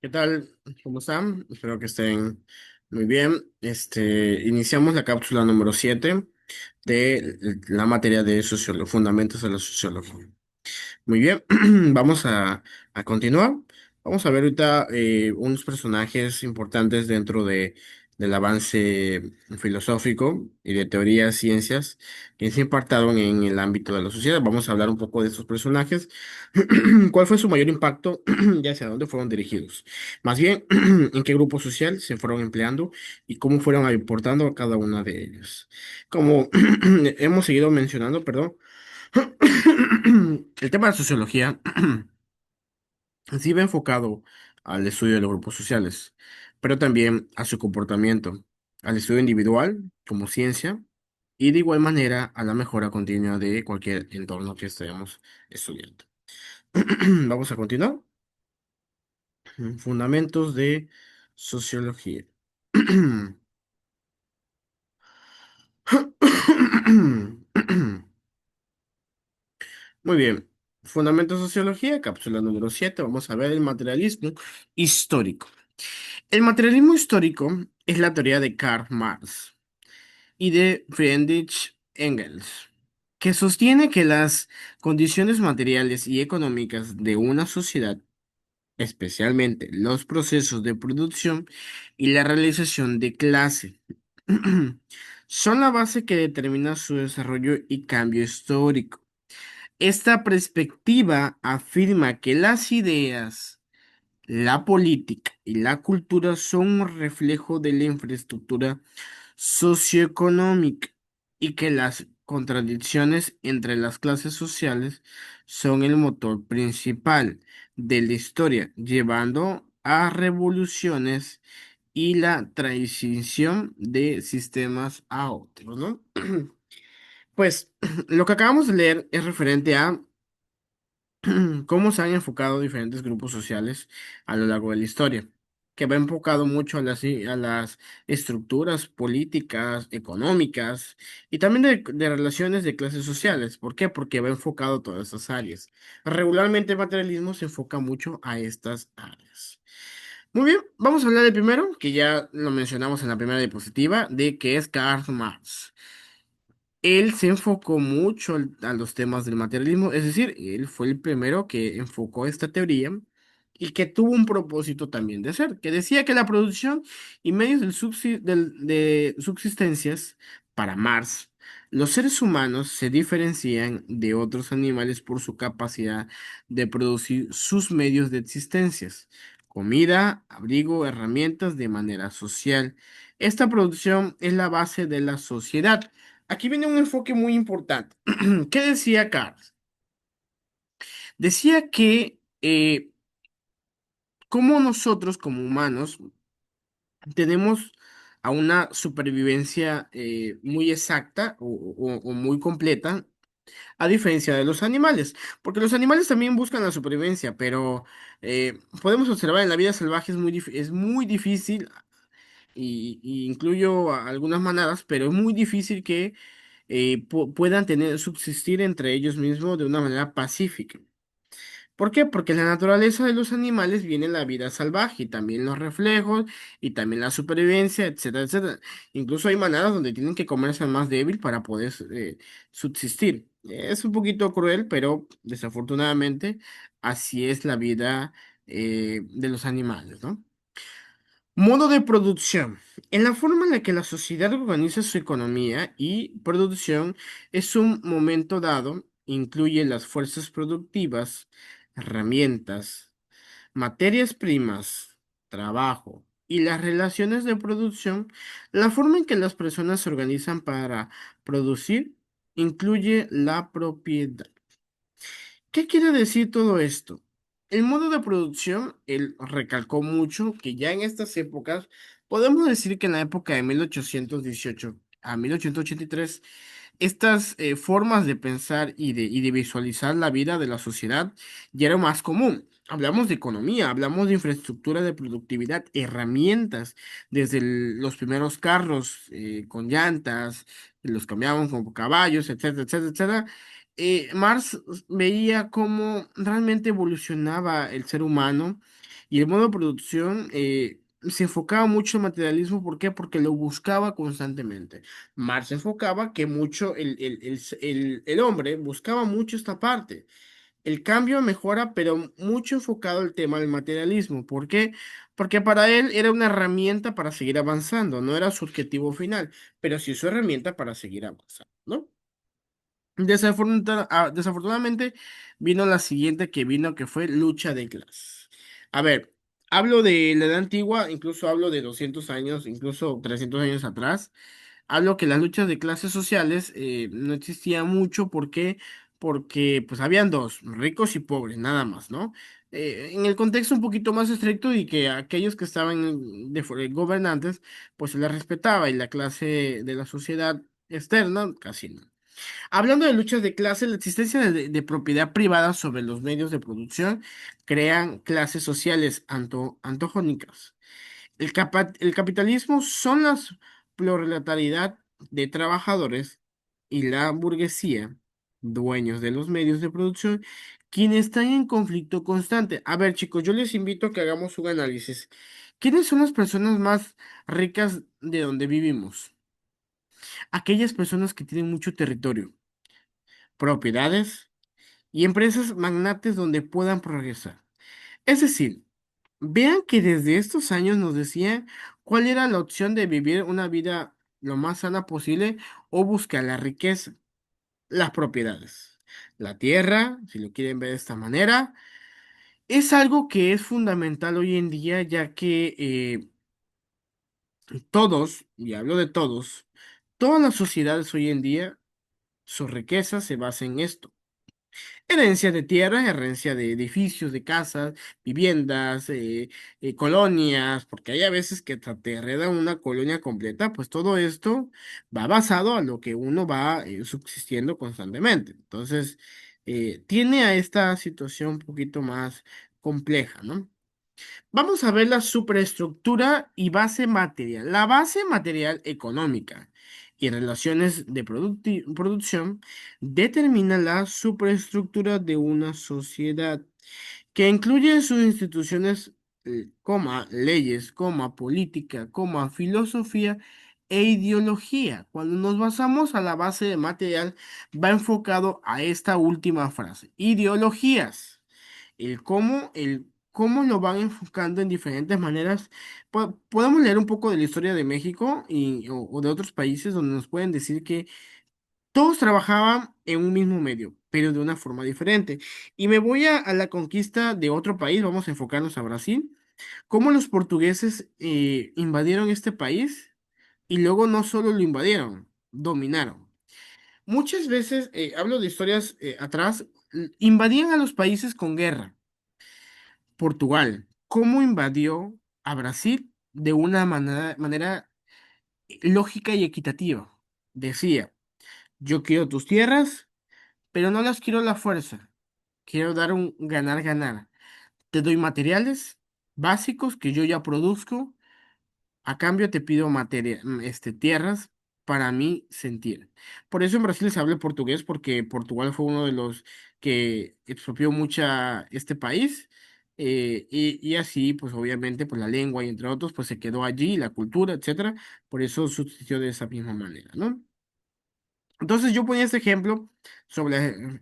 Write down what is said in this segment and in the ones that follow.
¿Qué tal? ¿Cómo están? Espero que estén muy bien. Iniciamos la cápsula número 7 de la materia de fundamentos de la sociología. Muy bien, vamos a continuar. Vamos a ver ahorita unos personajes importantes dentro del avance filosófico y de teorías, ciencias que se impactaron en el ámbito de la sociedad. Vamos a hablar un poco de estos personajes. ¿Cuál fue su mayor impacto y hacia dónde fueron dirigidos? Más bien, ¿en qué grupo social se fueron empleando y cómo fueron aportando a cada una de ellas? Como hemos seguido mencionando, perdón. El tema de la sociología sí va enfocado al estudio de los grupos sociales, pero también a su comportamiento, al estudio individual como ciencia y de igual manera a la mejora continua de cualquier entorno que estemos estudiando. Vamos a continuar. Fundamentos de sociología. Muy bien. Fundamentos de sociología, cápsula número 7. Vamos a ver el materialismo histórico. El materialismo histórico es la teoría de Karl Marx y de Friedrich Engels, que sostiene que las condiciones materiales y económicas de una sociedad, especialmente los procesos de producción y la realización de clase, son la base que determina su desarrollo y cambio histórico. Esta perspectiva afirma que las ideas, la política y la cultura son un reflejo de la infraestructura socioeconómica y que las contradicciones entre las clases sociales son el motor principal de la historia, llevando a revoluciones y la transición de sistemas a otros, ¿no? Pues lo que acabamos de leer es referente a cómo se han enfocado diferentes grupos sociales a lo largo de la historia, que va enfocado mucho a las estructuras políticas, económicas y también de relaciones de clases sociales. ¿Por qué? Porque va enfocado a todas esas áreas. Regularmente el materialismo se enfoca mucho a estas áreas. Muy bien, vamos a hablar del primero, que ya lo mencionamos en la primera diapositiva, de que es Karl Marx. Él se enfocó mucho a los temas del materialismo, es decir, él fue el primero que enfocó esta teoría y que tuvo un propósito también de ser, que decía que la producción y medios de subsistencias para Marx, los seres humanos se diferencian de otros animales por su capacidad de producir sus medios de existencias, comida, abrigo, herramientas de manera social. Esta producción es la base de la sociedad. Aquí viene un enfoque muy importante. ¿Qué decía Carlos? Decía que como nosotros, como humanos, tenemos a una supervivencia muy exacta o muy completa, a diferencia de los animales, porque los animales también buscan la supervivencia, pero podemos observar en la vida salvaje es muy difícil, y incluyo a algunas manadas, pero es muy difícil que puedan subsistir entre ellos mismos de una manera pacífica. ¿Por qué? Porque en la naturaleza de los animales viene la vida salvaje y también los reflejos y también la supervivencia, etcétera, etcétera. Incluso hay manadas donde tienen que comerse al más débil para poder subsistir. Es un poquito cruel, pero desafortunadamente así es la vida de los animales, ¿no? Modo de producción. En la forma en la que la sociedad organiza su economía y producción es un momento dado, incluye las fuerzas productivas, herramientas, materias primas, trabajo y las relaciones de producción. La forma en que las personas se organizan para producir incluye la propiedad. ¿Qué quiere decir todo esto? El modo de producción, él recalcó mucho que ya en estas épocas, podemos decir que en la época de 1818 a 1883, estas formas de pensar y de visualizar la vida de la sociedad ya era más común. Hablamos de economía, hablamos de infraestructura de productividad, herramientas, desde los primeros carros con llantas, los cambiaban con caballos, etcétera, etcétera, etcétera. Marx veía cómo realmente evolucionaba el ser humano y el modo de producción se enfocaba mucho en materialismo. ¿Por qué? Porque lo buscaba constantemente. Marx enfocaba que mucho el hombre buscaba mucho esta parte. El cambio mejora, pero mucho enfocado al tema del materialismo. ¿Por qué? Porque para él era una herramienta para seguir avanzando, no era su objetivo final, pero sí su herramienta para seguir avanzando, ¿no? Desafortunadamente vino la siguiente que vino, que fue lucha de clases. A ver, hablo de la edad antigua, incluso hablo de 200 años, incluso 300 años atrás. Hablo que las luchas de clases sociales no existían mucho. ¿Por qué? Porque pues habían dos, ricos y pobres, nada más, ¿no? En el contexto un poquito más estricto y que aquellos que estaban gobernantes, pues se les respetaba y la clase de la sociedad externa casi no. Hablando de luchas de clase, la existencia de propiedad privada sobre los medios de producción crean clases sociales antagónicas. El capitalismo son la proletariedad de trabajadores y la burguesía, dueños de los medios de producción, quienes están en conflicto constante. A ver, chicos, yo les invito a que hagamos un análisis. ¿Quiénes son las personas más ricas de donde vivimos? Aquellas personas que tienen mucho territorio, propiedades y empresas magnates donde puedan progresar. Es decir, vean que desde estos años nos decían cuál era la opción de vivir una vida lo más sana posible o buscar la riqueza, las propiedades. La tierra, si lo quieren ver de esta manera, es algo que es fundamental hoy en día, ya que todos, y hablo de todos, todas las sociedades hoy en día, su riqueza se basa en esto. Herencia de tierras, herencia de edificios, de casas, viviendas, colonias, porque hay a veces que te heredan una colonia completa, pues todo esto va basado a lo que uno va subsistiendo constantemente. Entonces, tiene a esta situación un poquito más compleja, ¿no? Vamos a ver la superestructura y base material. La base material económica y relaciones de producción determina la superestructura de una sociedad que incluye sus instituciones, coma, leyes, coma, política, coma, filosofía e ideología. Cuando nos basamos a la base de material, va enfocado a esta última frase, ideologías. El cómo lo van enfocando en diferentes maneras. Podemos leer un poco de la historia de México o de otros países donde nos pueden decir que todos trabajaban en un mismo medio, pero de una forma diferente. Y me voy a la conquista de otro país, vamos a enfocarnos a Brasil. Cómo los portugueses invadieron este país y luego no solo lo invadieron, dominaron. Muchas veces, hablo de historias atrás, invadían a los países con guerra. Portugal, ¿cómo invadió a Brasil de una manera lógica y equitativa? Decía, yo quiero tus tierras, pero no las quiero a la fuerza. Quiero dar un ganar-ganar. Te doy materiales básicos que yo ya produzco. A cambio te pido tierras para mí sentir. Por eso en Brasil se habla portugués, porque Portugal fue uno de los que expropió mucha este país. Y así, pues obviamente, pues la lengua y entre otros, pues se quedó allí, la cultura, etcétera. Por eso subsistió de esa misma manera, ¿no? Entonces yo ponía este ejemplo sobre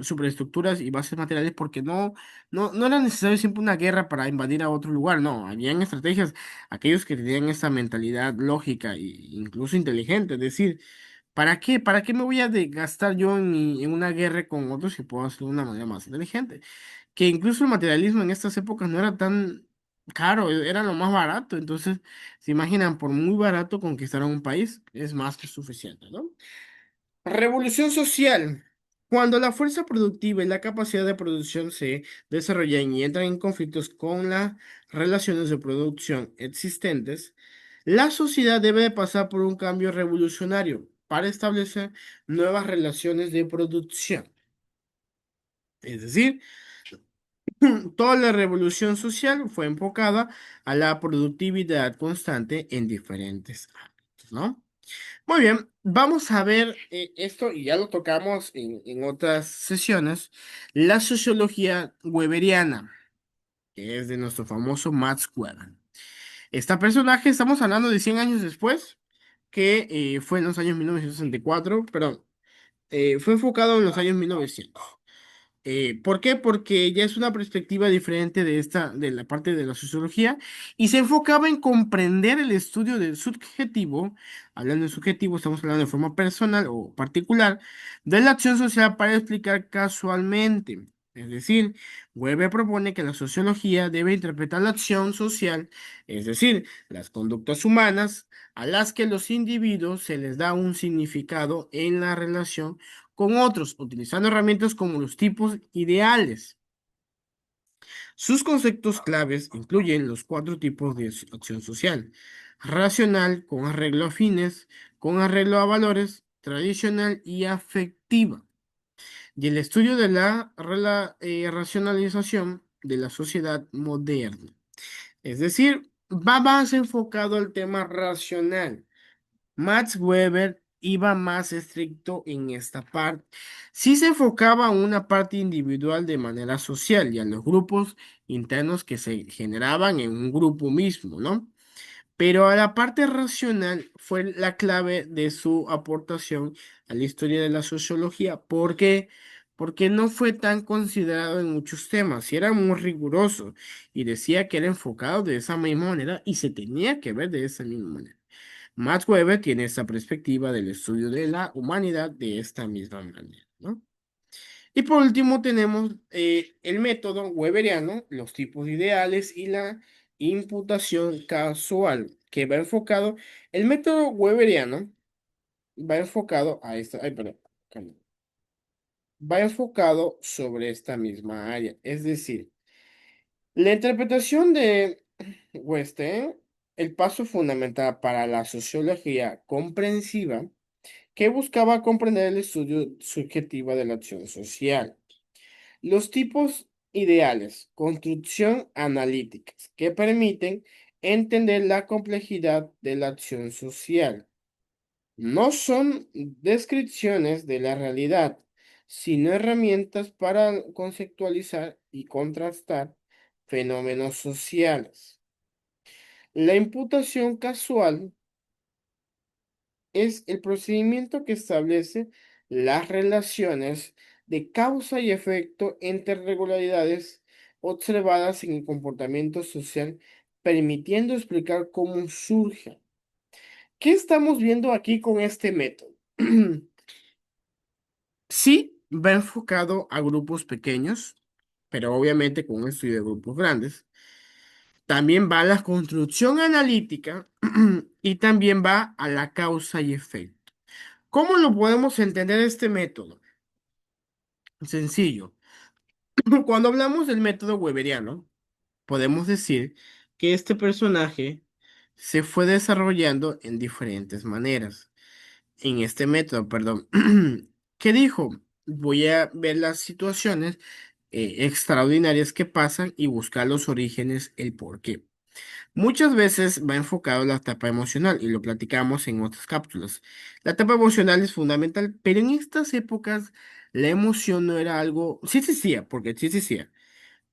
superestructuras y bases materiales porque no era necesario siempre una guerra para invadir a otro lugar. No, habían estrategias, aquellos que tenían esa mentalidad lógica e incluso inteligente, es decir, ¿para qué? ¿Para qué me voy a gastar yo en una guerra con otros si puedo hacerlo de una manera más inteligente? Que incluso el materialismo en estas épocas no era tan caro, era lo más barato. Entonces, se imaginan, por muy barato conquistar un país es más que suficiente, ¿no? Revolución social. Cuando la fuerza productiva y la capacidad de producción se desarrollan y entran en conflictos con las relaciones de producción existentes, la sociedad debe de pasar por un cambio revolucionario para establecer nuevas relaciones de producción. Es decir, toda la revolución social fue enfocada a la productividad constante en diferentes ámbitos, ¿no? Muy bien, vamos a ver esto, y ya lo tocamos en otras sesiones, la sociología weberiana, que es de nuestro famoso Max Weber. Este personaje, estamos hablando de 100 años después, que fue en los años 1964, perdón, fue enfocado en los años 1900. ¿Por qué? Porque ya es una perspectiva diferente de de la parte de la sociología, y se enfocaba en comprender el estudio del subjetivo. Hablando de subjetivo, estamos hablando de forma personal o particular, de la acción social para explicar casualmente. Es decir, Weber propone que la sociología debe interpretar la acción social, es decir, las conductas humanas, a las que los individuos se les da un significado en la relación con otros, utilizando herramientas como los tipos ideales. Sus conceptos claves incluyen los cuatro tipos de acción social: racional, con arreglo a fines, con arreglo a valores, tradicional y afectiva. Y el estudio de la racionalización de la sociedad moderna. Es decir, va más enfocado al tema racional. Max Weber iba más estricto en esta parte. Sí se enfocaba a una parte individual de manera social y a los grupos internos que se generaban en un grupo mismo, ¿no? Pero a la parte racional fue la clave de su aportación a la historia de la sociología. ¿Por qué? Porque no fue tan considerado en muchos temas y era muy riguroso, y decía que era enfocado de esa misma manera y se tenía que ver de esa misma manera. Max Weber tiene esta perspectiva del estudio de la humanidad de esta misma manera, ¿no? Y por último tenemos el método weberiano, los tipos ideales y la imputación casual, que va enfocado, el método weberiano va enfocado a esta, ay, perdón, calma, va enfocado sobre esta misma área. Es decir, la interpretación de Western, el paso fundamental para la sociología comprensiva, que buscaba comprender el estudio subjetivo de la acción social. Los tipos ideales, construcción analíticas, que permiten entender la complejidad de la acción social. No son descripciones de la realidad, sino herramientas para conceptualizar y contrastar fenómenos sociales. La imputación casual es el procedimiento que establece las relaciones de causa y efecto entre regularidades observadas en el comportamiento social, permitiendo explicar cómo surge. ¿Qué estamos viendo aquí con este método? Sí, va enfocado a grupos pequeños, pero obviamente con un estudio de grupos grandes. También va a la construcción analítica y también va a la causa y efecto. ¿Cómo lo podemos entender este método? Sencillo. Cuando hablamos del método weberiano, podemos decir que este personaje se fue desarrollando en diferentes maneras. En este método, perdón. ¿Qué dijo? Voy a ver las situaciones extraordinarias que pasan y buscar los orígenes, el porqué. Muchas veces va enfocado en la etapa emocional y lo platicamos en otras cápsulas. La etapa emocional es fundamental, pero en estas épocas la emoción no era algo, sí existía, porque sí existía,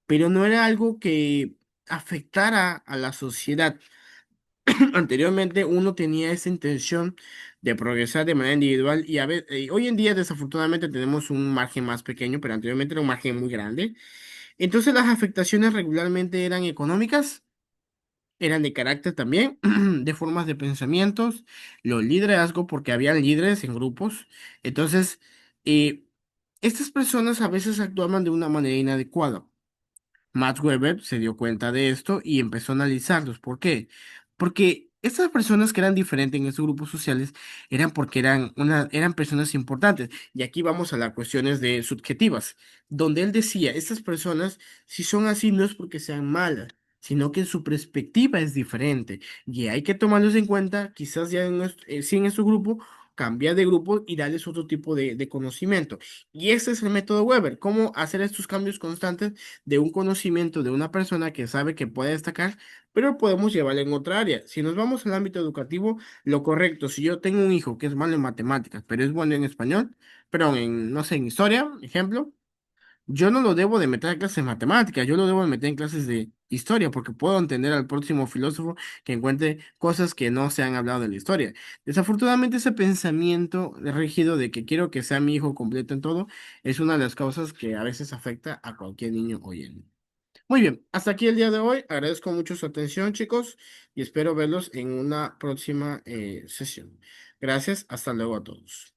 pero no era algo que afectara a la sociedad. Anteriormente uno tenía esa intención de progresar de manera individual, y a ver, hoy en día desafortunadamente tenemos un margen más pequeño, pero anteriormente era un margen muy grande. Entonces las afectaciones regularmente eran económicas, eran de carácter también, de formas de pensamientos, los liderazgo, porque habían líderes en grupos. Entonces, eh, estas personas a veces actuaban de una manera inadecuada. Max Weber se dio cuenta de esto y empezó a analizarlos. ¿Por qué? Porque estas personas que eran diferentes en estos grupos sociales eran porque eran personas importantes. Y aquí vamos a las cuestiones de subjetivas, donde él decía, estas personas, si son así, no es porque sean malas, sino que su perspectiva es diferente. Y hay que tomarlos en cuenta, quizás ya sí en su grupo, cambiar de grupo y darles otro tipo de conocimiento. Y ese es el método Weber, cómo hacer estos cambios constantes de un conocimiento de una persona que sabe que puede destacar, pero podemos llevarlo en otra área. Si nos vamos al ámbito educativo, lo correcto, si yo tengo un hijo que es malo en matemáticas, pero es bueno en español, pero en, no sé, en historia, ejemplo, yo no lo debo de meter a clases de matemáticas, yo lo debo de meter en clases de historia, porque puedo entender al próximo filósofo que encuentre cosas que no se han hablado de la historia. Desafortunadamente, ese pensamiento rígido de que quiero que sea mi hijo completo en todo es una de las causas que a veces afecta a cualquier niño hoy en día. Muy bien, hasta aquí el día de hoy. Agradezco mucho su atención, chicos, y espero verlos en una próxima sesión. Gracias, hasta luego a todos.